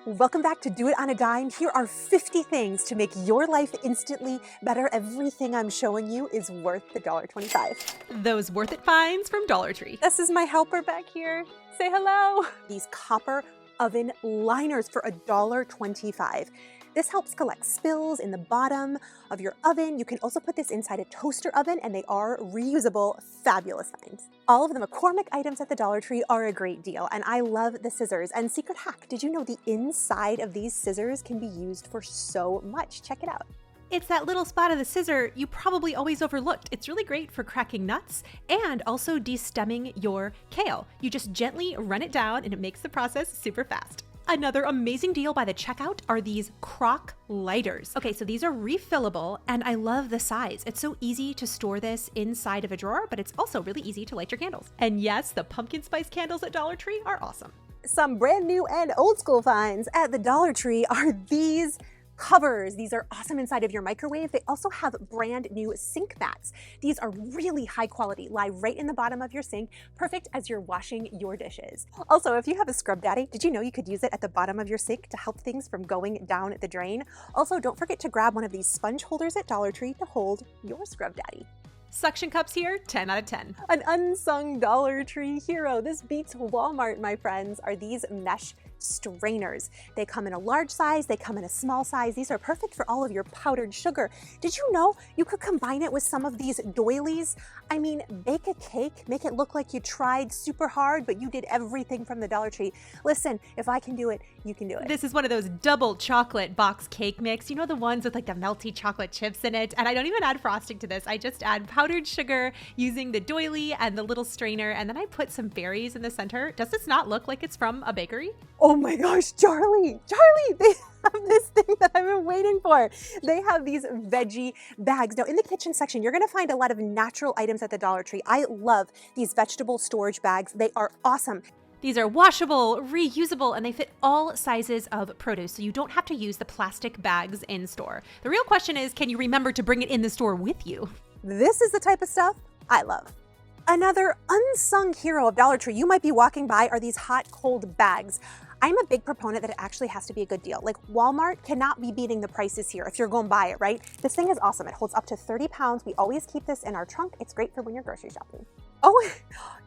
Welcome back to Do It on a Dime. Here are 50 things to make your life instantly better. Everything I'm showing you is worth the $1.25. Those worth it finds from Dollar Tree. This is my helper back here. Say hello. These copper oven liners for $1.25. This helps collect spills in the bottom of your oven. You can also put this inside a toaster oven and they are reusable, fabulous finds. All of the McCormick items at the Dollar Tree are a great deal, and I love the scissors. And secret hack, did you know the inside of these scissors can be used for so much? Check it out. It's that little spot of the scissor you probably always overlooked. It's really great for cracking nuts and also de-stemming your kale. You just gently run it down and it makes the process super fast. Another amazing deal by the checkout are these crock lighters. Okay, so these are refillable and I love the size. It's so easy to store this inside of a drawer, but it's also really easy to light your candles. And yes, the pumpkin spice candles at Dollar Tree are awesome. Some brand new and old school finds at the Dollar Tree are these covers. These are awesome inside of your microwave. They also have brand new sink mats. These are really high quality, lie right in the bottom of your sink, perfect as you're washing your dishes. Also, if you have a Scrub Daddy, did you know you could use it at the bottom of your sink to help things from going down the drain? Also, don't forget to grab one of these sponge holders at Dollar Tree to hold your Scrub Daddy. Suction cups here, 10 out of 10. An unsung Dollar Tree hero. This beats Walmart, my friends, are these mesh strainers. They come in a large size, they come in a small size. These are perfect for all of your powdered sugar. Did you know you could combine it with some of these doilies? I mean, bake a cake, make it look like you tried super hard, but you did everything from the Dollar Tree. Listen, if I can do it, you can do it. This is one of those double chocolate box cake mix. You know, the ones with like the melty chocolate chips in it. And I don't even add frosting to this. I just add powdered sugar using the doily and the little strainer. And then I put some berries in the center. Does this not look like it's from a bakery? Oh my gosh, Charlie, they have this thing that I've been waiting for. They have these veggie bags. Now in the kitchen section, you're gonna find a lot of natural items at the Dollar Tree. I love these vegetable storage bags. They are awesome. These are washable, reusable, and they fit all sizes of produce, so you don't have to use the plastic bags in store. The real question is, can you remember to bring it in the store with you? This is the type of stuff I love. Another unsung hero of Dollar Tree you might be walking by are these hot cold bags. I'm a big proponent that it actually has to be a good deal. Like Walmart cannot be beating the prices here if you're going to buy it, right? This thing is awesome. It holds up to 30 pounds. We always keep this in our trunk. It's great for when you're grocery shopping. Oh,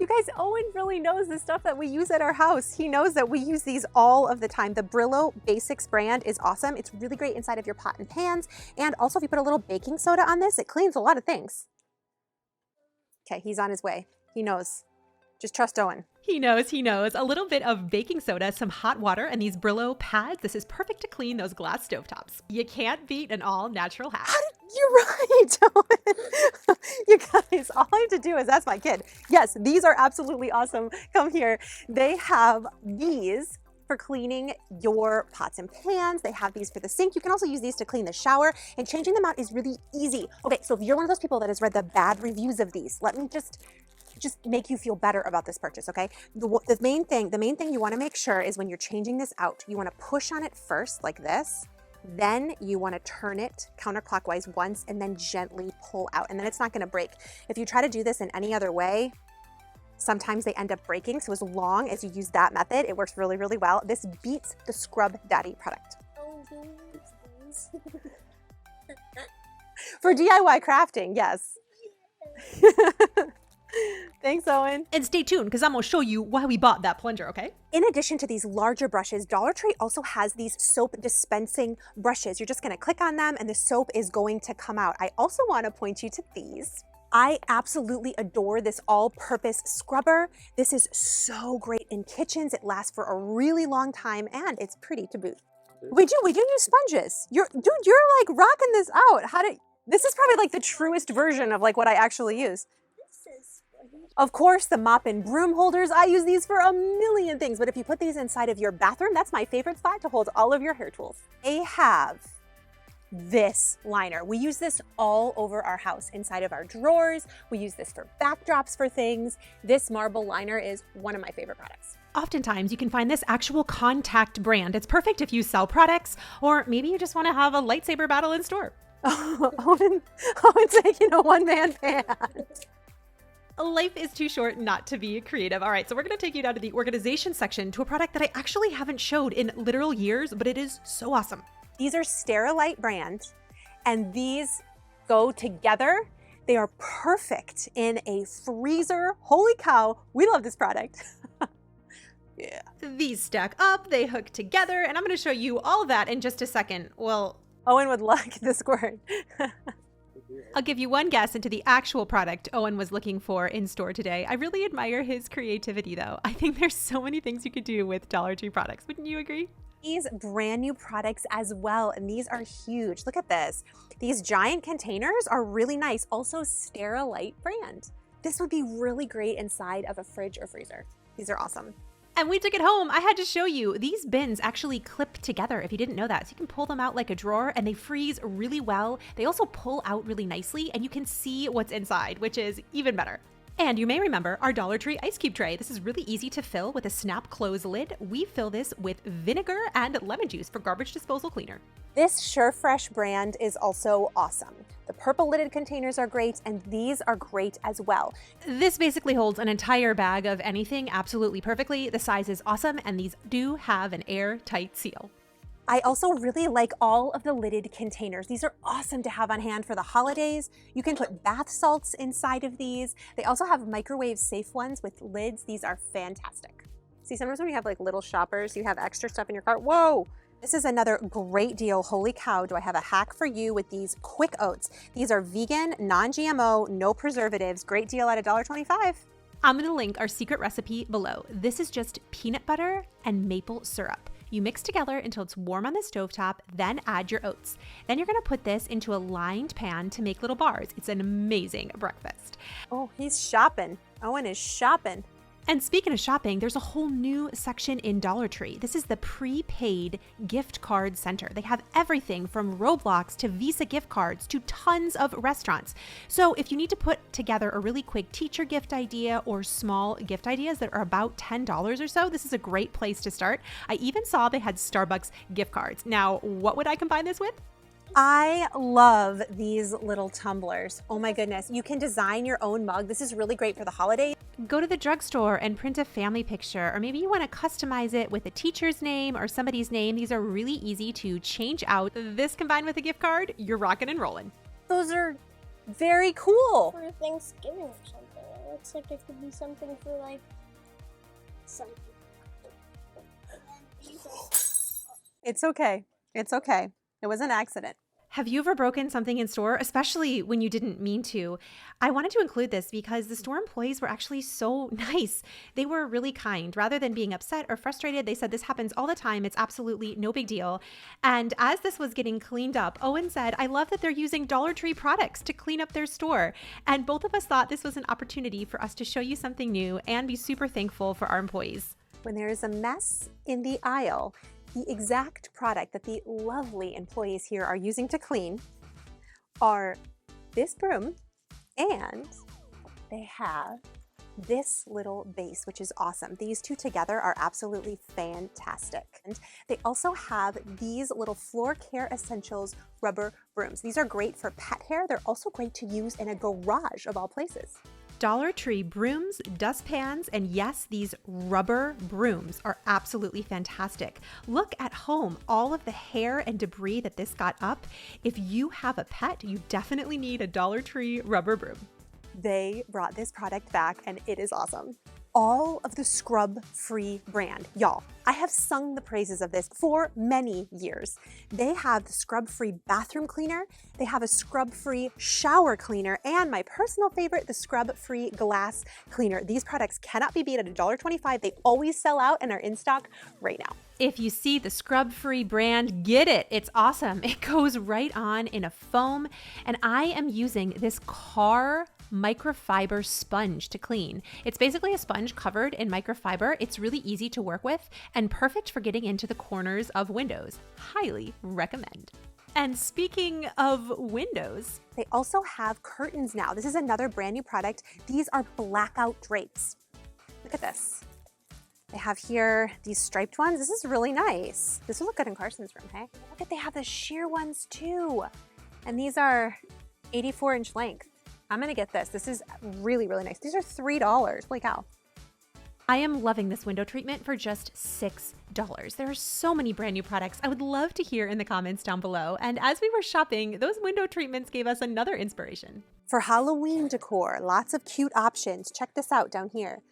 you guys, Owen really knows the stuff that we use at our house. He knows that we use these all of the time. The Brillo Basics brand is awesome. It's really great inside of your pot and pans. And also if you put a little baking soda on this, it cleans a lot of things. Okay, he's on his way. He knows. Just trust Owen. He knows. A little bit of baking soda, some hot water, and these Brillo pads. This is perfect to clean those glass stovetops. You can't beat an all-natural hack. You're right, Owen. You guys, all I have to do is ask my kid. Yes, these are absolutely awesome. Come here. They have these for cleaning your pots and pans. They have these for the sink. You can also use these to clean the shower, and changing them out is really easy. Okay, so if you're one of those people that has read the bad reviews of these, let me just make you feel better about this purchase, okay? The main thing you wanna make sure is when you're changing this out, you wanna push on it first like this, then you wanna turn it counterclockwise once and then gently pull out, and then it's not gonna break. If you try to do this in any other way, sometimes they end up breaking, so as long as you use that method, it works really, really well. This beats the Scrub Daddy product. For DIY crafting, yes. Thanks, Owen. And stay tuned, because I'm going to show you why we bought that plunger, okay? In addition to these larger brushes, Dollar Tree also has these soap dispensing brushes. You're just going to click on them and the soap is going to come out. I also want to point you to these. I absolutely adore this all-purpose scrubber. This is so great in kitchens. It lasts for a really long time and it's pretty to boot. We do use sponges. You're like rocking this out. This is probably like the truest version of like what I actually use. Of course, the mop and broom holders, I use these for a million things, but if you put these inside of your bathroom, that's my favorite spot to hold all of your hair tools. They have this liner. We use this all over our house, inside of our drawers. We use this for backdrops for things. This marble liner is one of my favorite products. Oftentimes, you can find this actual contact brand. It's perfect if you sell products, or maybe you just want to have a lightsaber battle in store. Owen's making a one-man band. Life is too short not to be creative. All right, so we're gonna take you down to the organization section to a product that I actually haven't showed in literal years, but it is so awesome. These are Sterilite brand, and these go together. They are perfect in a freezer. Holy cow, we love this product. Yeah. These stack up, they hook together, and I'm gonna show you all of that in just a second. Well, Owen would like this word. I'll give you one guess into the actual product Owen was looking for in store today. I really admire his creativity though. I think there's so many things you could do with Dollar Tree products. Wouldn't you agree? These brand new products as well, and these are huge. Look at this. These giant containers are really nice. Also Sterilite brand. This would be really great inside of a fridge or freezer. These are awesome. And we took it home. I had to show you. These bins actually clip together if you didn't know that. So you can pull them out like a drawer and they freeze really well. They also pull out really nicely and you can see what's inside, which is even better. And you may remember our Dollar Tree ice cube tray. This is really easy to fill with a snap close lid. We fill this with vinegar and lemon juice for garbage disposal cleaner. This SureFresh brand is also awesome. The purple lidded containers are great, and these are great as well. This basically holds an entire bag of anything absolutely perfectly. The size is awesome, and these do have an airtight seal. I also really like all of the lidded containers. These are awesome to have on hand for the holidays. You can put bath salts inside of these. They also have microwave safe ones with lids. These are fantastic. See, sometimes when you have like little shoppers, you have extra stuff in your cart. Whoa! This is another great deal. Holy cow, do I have a hack for you with these quick oats. These are vegan, non-GMO, no preservatives. Great deal at $1.25. I'm gonna link our secret recipe below. This is just peanut butter and maple syrup. You mix together until it's warm on the stovetop, then add your oats. Then you're gonna put this into a lined pan to make little bars. It's an amazing breakfast. Oh, he's shopping. Owen is shopping. And speaking of shopping, there's a whole new section in Dollar Tree. This is the prepaid gift card center. They have everything from Roblox to Visa gift cards to tons of restaurants. So if you need to put together a really quick teacher gift idea or small gift ideas that are about $10 or so, this is a great place to start. I even saw they had Starbucks gift cards. Now, what would I combine this with? I love these little tumblers. Oh my goodness. You can design your own mug. This is really great for the holidays. Go to the drugstore and print a family picture, or maybe you want to customize it with a teacher's name or somebody's name. These are really easy to change out. This combined with a gift card, you're rocking and rolling. Those are very cool. For Thanksgiving or something. It looks like it could be something for like something. It's okay. It's okay. It was an accident. Have you ever broken something in store, especially when you didn't mean to? I wanted to include this because the store employees were actually so nice. They were really kind. Rather than being upset or frustrated, they said this happens all the time. It's absolutely no big deal. And as this was getting cleaned up, Owen said, I love that they're using Dollar Tree products to clean up their store. And both of us thought this was an opportunity for us to show you something new and be super thankful for our employees. When there is a mess in the aisle, the exact product that the lovely employees here are using to clean are this broom, and they have this little base, which is awesome. These two together are absolutely fantastic. And they also have these little Floor Care Essentials rubber brooms. These are great for pet hair. They're also great to use in a garage of all places. Dollar Tree brooms, dustpans, and yes, these rubber brooms are absolutely fantastic. Look at home, all of the hair and debris that this got up. If you have a pet, you definitely need a Dollar Tree rubber broom. They brought this product back and it is awesome. All of the scrub-free brand. Y'all, I have sung the praises of this for many years. They have the scrub-free bathroom cleaner, they have a scrub-free shower cleaner, and my personal favorite, the scrub-free glass cleaner. These products cannot be beat at $1.25. They always sell out and are in stock right now. If you see the scrub-free brand, get it. It's awesome. It goes right on in a foam, and I am using this car microfiber sponge to clean. It's basically a sponge covered in microfiber. It's really easy to work with and perfect for getting into the corners of windows. Highly recommend. And speaking of windows, they also have curtains now. This is another brand new product. These are blackout drapes. Look at this. They have here these striped ones. This is really nice. This would look good in Carson's room, hey? Look at, they have the sheer ones too. And these are 84-inch length. I'm gonna get this. This is really, really nice. These are $3. Holy cow. I am loving this window treatment for just $6. There are so many brand new products I would love to hear in the comments down below. And as we were shopping, those window treatments gave us another inspiration. For Halloween decor, lots of cute options. Check this out down here.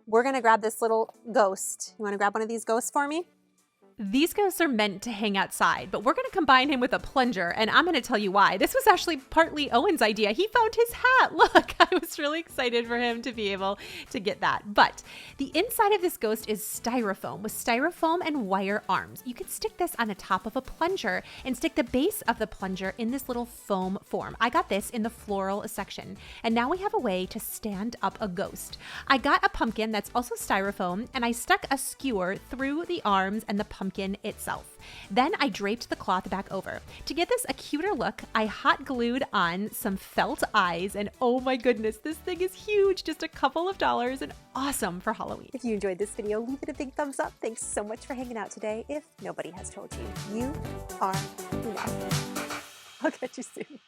We're gonna grab this little ghost. You wanna grab one of these ghosts for me? These ghosts are meant to hang outside, but we're going to combine him with a plunger, and I'm going to tell you why. This was actually partly Owen's idea. He found his hat. Look, I was really excited for him to be able to get that. But the inside of this ghost is styrofoam with styrofoam and wire arms. You can stick this on the top of a plunger and stick the base of the plunger in this little foam form. I got this in the floral section, and now we have a way to stand up a ghost. I got a pumpkin that's also styrofoam, and I stuck a skewer through the arms and the pumpkin itself. Then I draped the cloth back over. To give this a cuter look, I hot glued on some felt eyes, and oh my goodness, this thing is huge, just a couple of dollars and awesome for Halloween. If you enjoyed this video, leave it a big thumbs up. Thanks so much for hanging out today. If nobody has told you, you are enough. I'll catch you soon.